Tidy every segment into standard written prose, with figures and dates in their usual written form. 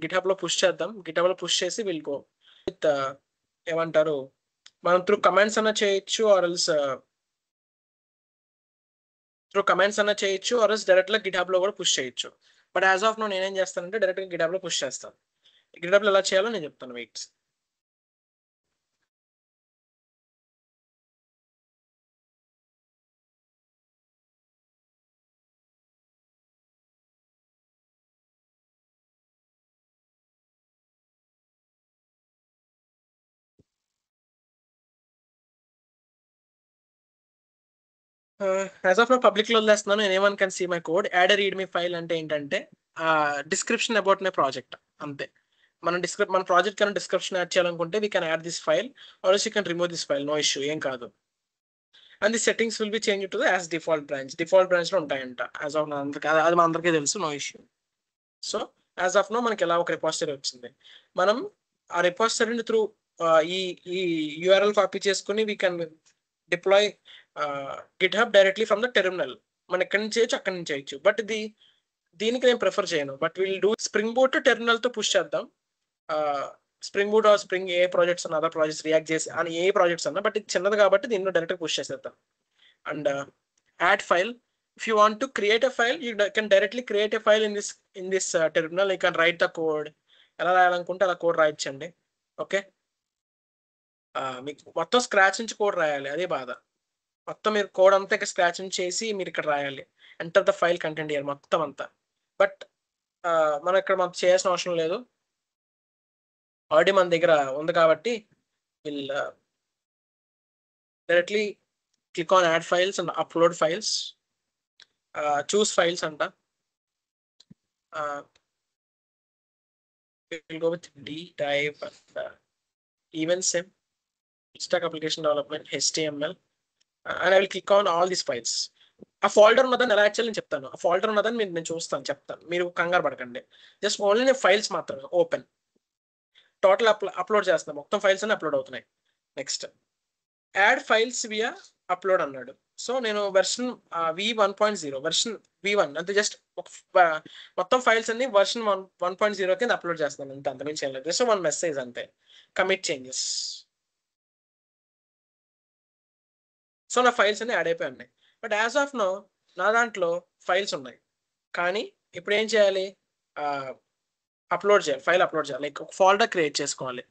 GitHub లో push చేద్దాం. GitHub లో పుష్ చేసి విల్ గో విత్ ఏమంటారు, మనం త్రూ కమెంట్స్ అన్న చేయొచ్చు ఆర్ ఎల్స్ డైరెక్ట్ గా గిట్హబ్ లో కూడా పుష్ చేయొచ్చు. బట్ యాజ్ ఆఫ్ నో నేనేం చేస్తానంటే డైరెక్ట్ గా గిట్హబ్ లో పుష్ చేస్తాను. గిట్హబ్ లో ఎలా చేయాలో నేను చెప్తాను, wait. As of now public లో వదిలేస్తున్నాను. Anyone can see my code. Add a read me file అంటే ఏంటంటే డిస్క్రిప్షన్ అబౌట్ మై ప్రాజెక్ట్ అంతే. మన ప్రాజెక్ట్ కన్నా డిస్క్రిప్షన్ యాడ్ చేయాలనుకుంటే we can add this file or you can remove this file, no issue, ఏం కాదు. And the settings will be change to as default branch లో ఉంటాయంట. యాజ్ ఆఫ్ అది మన అందరికీ తెలుసు, no issue. So as of now మనకి ఎలా ఒక రిపాజిటరీ వచ్చింది. మనం ఆ రిపాజిటరీని త్రూ ఈ ఈ యూఆర్ఎల్ కాపీ చేసుకుని we can deploy GitHub directly from the terminal. మనం ఎక్కడి నుంచి చేయొచ్చు, అక్కడి నుంచి చేయొచ్చు. బట్ దీనికి నేను ప్రిఫర్ చేయను. But will do spring boot terminal తో పుష్ చేద్దాం. స్ప్రింగ్ బూట్ ఆర్ స్ప్రింగ్ ఏ ప్రాజెక్ట్స్ అన్న, అదర్ ప్రాజెక్ట్స్, రియాక్ట్ చేసి అని ఏ ప్రాజెక్ట్స్ అన్నా, బట్ ఇది చిన్నది కాబట్టి దీనిలో డైరెక్ట్ పుష్ చేసేద్దాం. And add file. If you want to create a file, you can directly create a file in this terminal. You can write the code. ఎలా రాయాలనుకుంటే అలా కోడ్ రాయొచ్చండి. ఓకే, మీకు మొత్తం స్క్రాచ్ నుంచి కోడ్ రాయాలి, అదే బాధ. మొత్తం మీరు కోడ్ అంతా ఇక్కడ స్క్రాచ్ నుంచి చేసి మీరు ఇక్కడ రాయాలి. Enter the file content year మొత్తం అంతా. బట్ మనం ఇక్కడ మనం చేయాల్సిన అవసరం లేదు. ఆల్రెడీ మన దగ్గర ఉంది కాబట్టి will directly click on add files and upload files. Choose files అంట. we'll go with D type and even sim, stack application development, HTML, and I will click on all these files. ఆ folder ఉన్నదని ఎలా actual నేను చెప్తాను. ఆ folder ఉన్నదని నేను చూస్తాను, చెప్తాను, మీరు కంగారు పడకండి. జస్ట్ ఓన్లీ నేను ఫైల్స్ మాత్రమే ఓపెన్. టోటల్ అప్లోడ్ చేస్తున్నాను, మొత్తం ఫైల్స్ అన్ని అప్లోడ్ అవుతున్నాయి. Next add files via upload అన్నాడు. సో నేను వెర్షన్ V1.0 వెర్షన్ V1 అంటే జస్ట్ మొత్తం ఫైల్స్ అన్ని వెర్షన్ 1.0 కింద అప్లోడ్ చేస్తున్నాను అంతే, అంతమించి ఏం లేదు. జస్ట్ వన్ మెసేజ్ అంతే, కమిట్ చేంజెస్. సో నా ఫైల్స్ అన్ని యాడ్ అయిపోయి ఉన్నాయి. బట్ యాజ్ ఆఫ్ నో నా దాంట్లో ఫైల్స్ ఉన్నాయి, కానీ ఇప్పుడు ఏం చేయాలి, అప్లోడ్ చేయాలి, ఫైల్ అప్లోడ్ చేయాలి. లైక్ ఒక ఫోల్డర్ క్రియేట్ చేసుకోవాలి.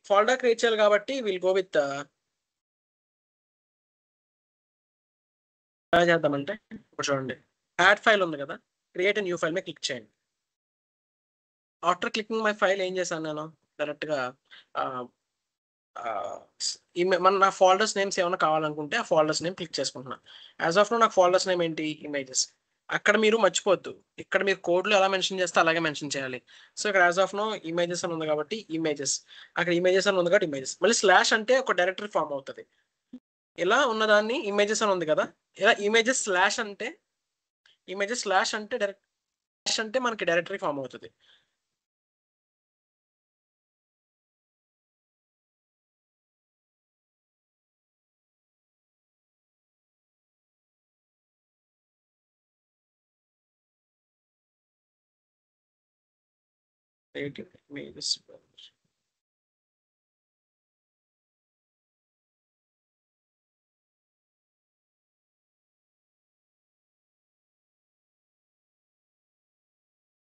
ఫోల్డర్ క్రియేట్ చేయాలి కాబట్టి విల్ గో విత్ ఎలా చేద్దామంటే ఇప్పుడు చూడండి, యాడ్ ఫైల్ ఉంది కదా, క్రియేట్ న్యూ ఫైల్ మీద క్లిక్ చేయండి. ఆఫ్టర్ క్లికింగ్ మై ఫైల్ ఏం చేశాను నేను డైరెక్ట్గా మన నా ఫోల్డర్స్ నేమ్స్ ఏమైనా కావాలనుకుంటే ఆ ఫోల్డర్స్ నేమ్ క్లిక్ చేసుకుంటున్నాను. యాజ్ ఆఫ్ నో నాకు ఫోల్డర్స్ నేమ్ ఏంటి, ఇమేజెస్. అక్కడ మీరు మర్చిపోద్దు, ఇక్కడ మీరు కోడ్లో ఎలా మెన్షన్ చేస్తే అలాగే మెన్షన్ చేయాలి. సో ఇక్కడ యాజ్ ఆఫ్ నో ఇమేజెస్ అని ఉంది కాబట్టి ఇమేజెస్, అక్కడ ఇమేజెస్ అని ఉంది కాబట్టి ఇమేజెస్. మళ్ళీ స్లాష్ అంటే ఒక డైరెక్టరీ ఫామ్ అవుతుంది. ఇలా ఉన్నదాన్ని ఇమేజెస్ అని ఉంది కదా, ఇలా ఇమేజెస్ స్లాష్ అంటే డైరెక్ట్ స్లాష్ అంటే మనకి డైరెక్టరీ ఫామ్ అవుతుంది. ఇమేజెస్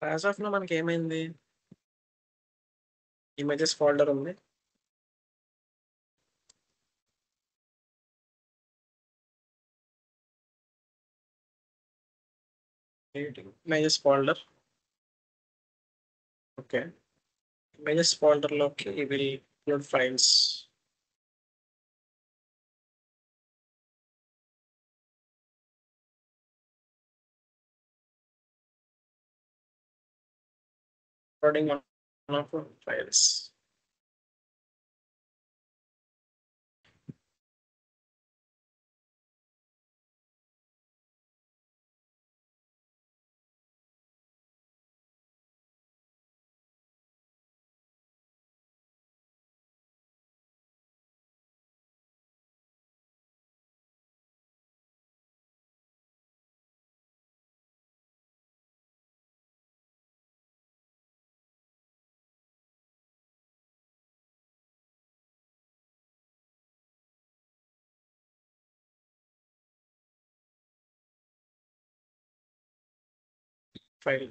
యాజ్ ఆఫ్ నో మనకి ఏమైంది, ఇమేజెస్ ఫోల్డర్ ఉంది. Images folder, okay. Images folder లోకి will upload files. Uploading one of files. File.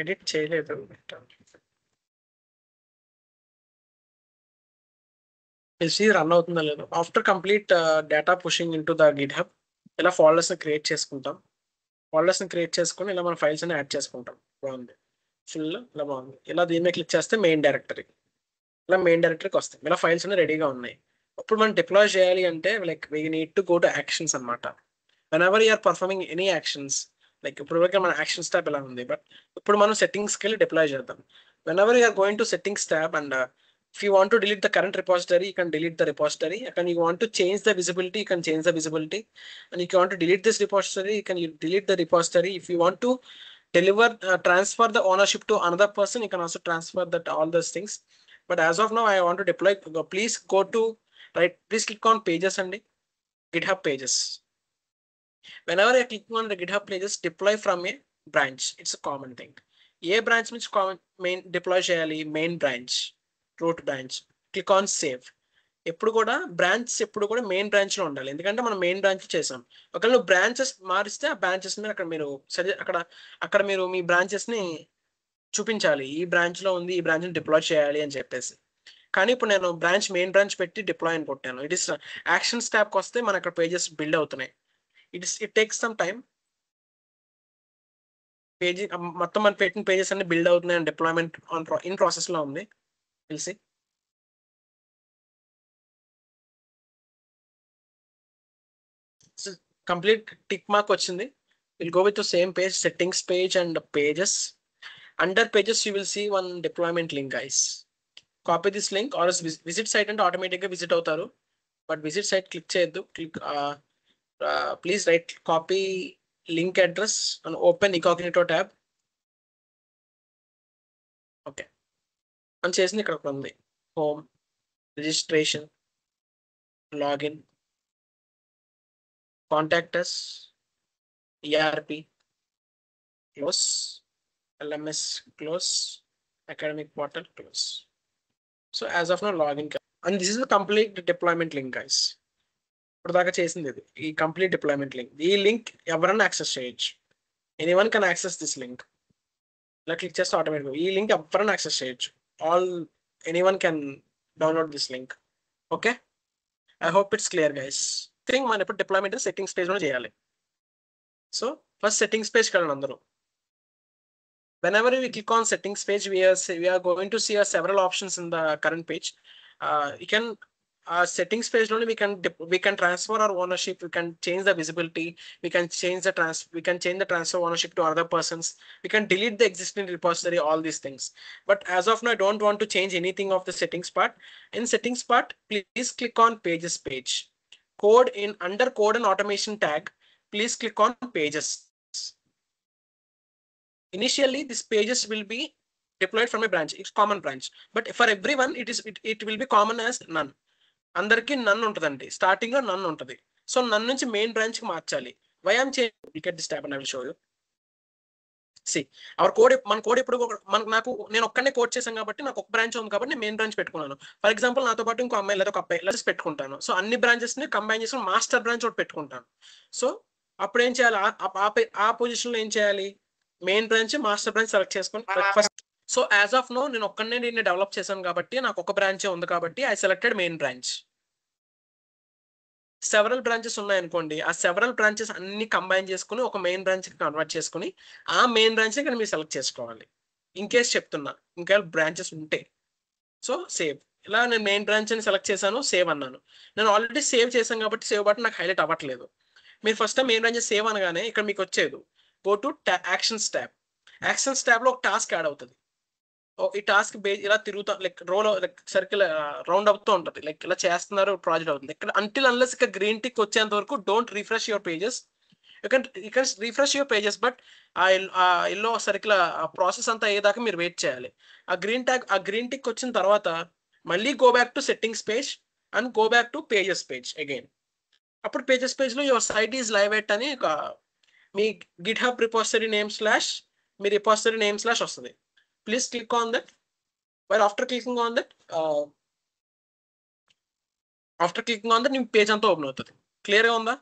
Edit చేయలేదు. రన్ అవుతుందో లేదో. After complete data pushing into the GitHub ఇలా folders create చేసుకుంటాం. Folders create చేసుకుని ఇలా మన ఫైల్స్ అని యాడ్ చేసుకుంటాం. బాగుంది, ఫుల్ ఇలా బాగుంది. ఇలా దీని మీద క్లిక్ చేస్తే మెయిన్ డైరెక్టరీ, ఇలా మెయిన్ డైరెక్టరీకి వస్తాయి. ఇలా ఫైల్స్ అన్ని రెడీగా ఉన్నాయి. ఇప్పుడు మనం డిప్లాయ్ చేయాలి అంటే like we need to go to actions అనమాట. Whenever you're performing any actions, like ఇప్పుడు వరకు మన యాక్షన్స్ ట్యాబ్ ఇలా ఉంది, బట్ ఇప్పుడు మనం సెట్టింగ్స్కి వెళ్ళి డిప్లాయ్ చేద్దాం. Whenever you're going to settings tab and if you want to delete the current repository, you can delete the repository. And you want to change the visibility, you can change the visibility. And if you want to delete this repository, you can delete the repository. If you want to deliver, transfer the ownership to another person, you can also transfer that, all those things. But as of now, I want to deploy. Please go to right. Please click on pages and GitHub pages. Whenever I click on the GitHub pages, deploy from a branch. It's a common thing. A branch means common main deploy cheyali main branch, root branch. Click on save. ఎప్పుడు కూడా branch ఎప్పుడు కూడా main branch లో ఉండాలి, ఎందుకంటే మనం main branch చేసాం. ఒకవేళ నువ్వు బ్రాంచెస్ మారిస్తే ఆ బ్రాంచెస్ మీద అక్కడ మీరు అక్కడ మీరు మీ బ్రాంచెస్ ని చూపించాలి. ఈ బ్రాంచ్ లో ఉంది, ఈ బ్రాంచ్ ని డిప్లాయ్ చేయాలి అని చెప్పేసి. కానీ ఇప్పుడు నేను మెయిన్ బ్రాంచ్ పెట్టి డిప్లాయ్ అని కొట్టాను. ఇట్ ఇస్ యాక్షన్స్ ట్యాబ్కి వస్తే మన అక్కడ పేజెస్ బిల్డ్ అవుతున్నాయి. It takes some time. Page మొత్తం మనం పెట్టిన పేజెస్ అన్ని బిల్డ్ అవుతున్నాయి అండ్ డిప్లాయ్మెంట్ ఇన్ ప్రాసెస్ లో ఉంది. తెలిసి కంప్లీట్ టిక్ మార్క్ వచ్చింది. Will go with same page, settings page and pages. Under pages you will see one deployment link guys. Copy this link or visit site అంటే ఆటోమేటిక్గా visit అవుతారు, but visit site click చేయొద్దు. Please right copy link address and open incognito tab. Okay, మనం చేసింది ఇక్కడ ఉంది. Home, registration, login, contact us, ERP close, LMS close, academic portal close. So as of now login, and this is the complete deployment link guys. ఇప్పుడు దాకా చేసింది ఇది, ఈ complete deployment link. ఈ లింక్ ఎవరైనా యాక్సెస్ చేయొచ్చు. Anyone can access this link. ఇలా click చేస్తే ఆటోమేటిక్గా ఈ లింక్ ఎవరైనా యాక్సెస్ చేయొచ్చు. Anyone can download this link. Okay, I hope it's clear guys. మనం ఇప్పుడు డిప్లాయ్మెంట్ సెట్టింగ్స్ పేజ్ లో చేయాలి. సో ఫస్ట్ సెట్టింగ్స్ పేజ్ వెళ్ళండి అందరూ. Whenever we click on settings page, we are going to see several options in the current page. You can settings page only we can transfer our ownership, we can change the visibility, we can change the transfer ownership to other persons, we can delete the existing repository, all these things. But as of now I don't want to change anything of the settings part. In settings part, please click on pages page. Code in under code and automation tag, please click on pages. Initially these pages will be deployed from a branch, it's common branch, but for everyone it will be common as none. అందరికి నన్ ఉంటుందండి, starting లో నన్ ఉంటుంది. So none నుంచి main branch కి మార్చాలి. Why I'm changing get this tab and I will show you. See our code, మన code ఎప్పుడు నేను ఒక్కనే కోడ్ చేశాను కాబట్టి నాకు ఒక బ్రాంచ్ ఉంది కాబట్టి నేను మెయిన్ బ్రాంచ్ పెట్టుకున్నాను. ఫర్ ఎగ్జాంపుల్ నాతో పాటు ఇంకో అమ్మాయి లేదా ఒక అబ్బాయి ఇలా పెట్టుకుంటాను. సో అన్ని బ్రాంచెస్ ని కంబైన్ చేసుకుని మాస్టర్ బ్రాంచ్ ఒకటి పెట్టుకుంటాను. సో అప్పుడు ఏం చేయాలి, ఆ పొజిషన్ లో ఏం చేయాలి, main branch master branch select చేసుకొని first. So as of now నేను ఒక్కనే దీన్ని డెవలప్ చేశాను కాబట్టి నాకు ఒక బ్రాంచే ఉంది కాబట్టి I selected main branch. Several branches ఉన్నాయనుకోండి, ఆ సెవరల్ బ్రాంచెస్ అన్ని కంబైన్ చేసుకుని ఒక మెయిన్ బ్రాంచ్ కన్వర్ట్ చేసుకుని ఆ మెయిన్ బ్రాంచ్ ఇక్కడ మీరు సెలెక్ట్ చేసుకోవాలి. ఇన్ కేస్ చెప్తున్నా ఇంకా బ్రాంచెస్ ఉంటే. సో సేవ్, ఇలా నేను మెయిన్ బ్రాంచ్ అని సెలెక్ట్ చేశాను, సేవ్ అన్నాను. నేను ఆల్రెడీ సేవ్ చేశాను కాబట్టి సేవ్ బటన్ నాకు హైలైట్ అవ్వట్లేదు. మీరు ఫస్ట్ మెయిన్ బ్రాంచ్ సేవ్ అనగానే ఇక్కడ మీకు వచ్చేది go to actions tab. Actions tab లో ఒక టాస్క్ యాడ్ అవుతుంది. ఈ టాస్క్ బేస్ ఇలా తిరుగుతా లైక్ రోలో లైక్ సర్కిల్ రౌండ్ అవుతూ ఉంటుంది, లైక్ ఇలా చేస్తున్నారు ప్రాజెక్ట్ అవుతుంది. ఇక్కడ అంటిల్ అన్లెస్ ఇక్కడ గ్రీన్ టిక్ వచ్చేంత వరకు don't refresh your pages. You can refresh your pages, but ఆ ఎల్లో సర్కిల్ ప్రాసెస్ అంతా అయ్యేదాకా మీరు వెయిట్ చేయాలి. ఆ గ్రీన్ టిక్ వచ్చిన తర్వాత మళ్ళీ go back to settings page and go back to pages page again. అప్పుడు పేజెస్ పేజ్లో your site is live at అని ఒక మీ GitHub repository name slash మీ రిపోజిటరీ నేమ్ స్లాష్ వస్తుంది. Please click on that. While after clicking on that మీకు page అంతా open అవుతుంది. క్లియర్గా ఉందా?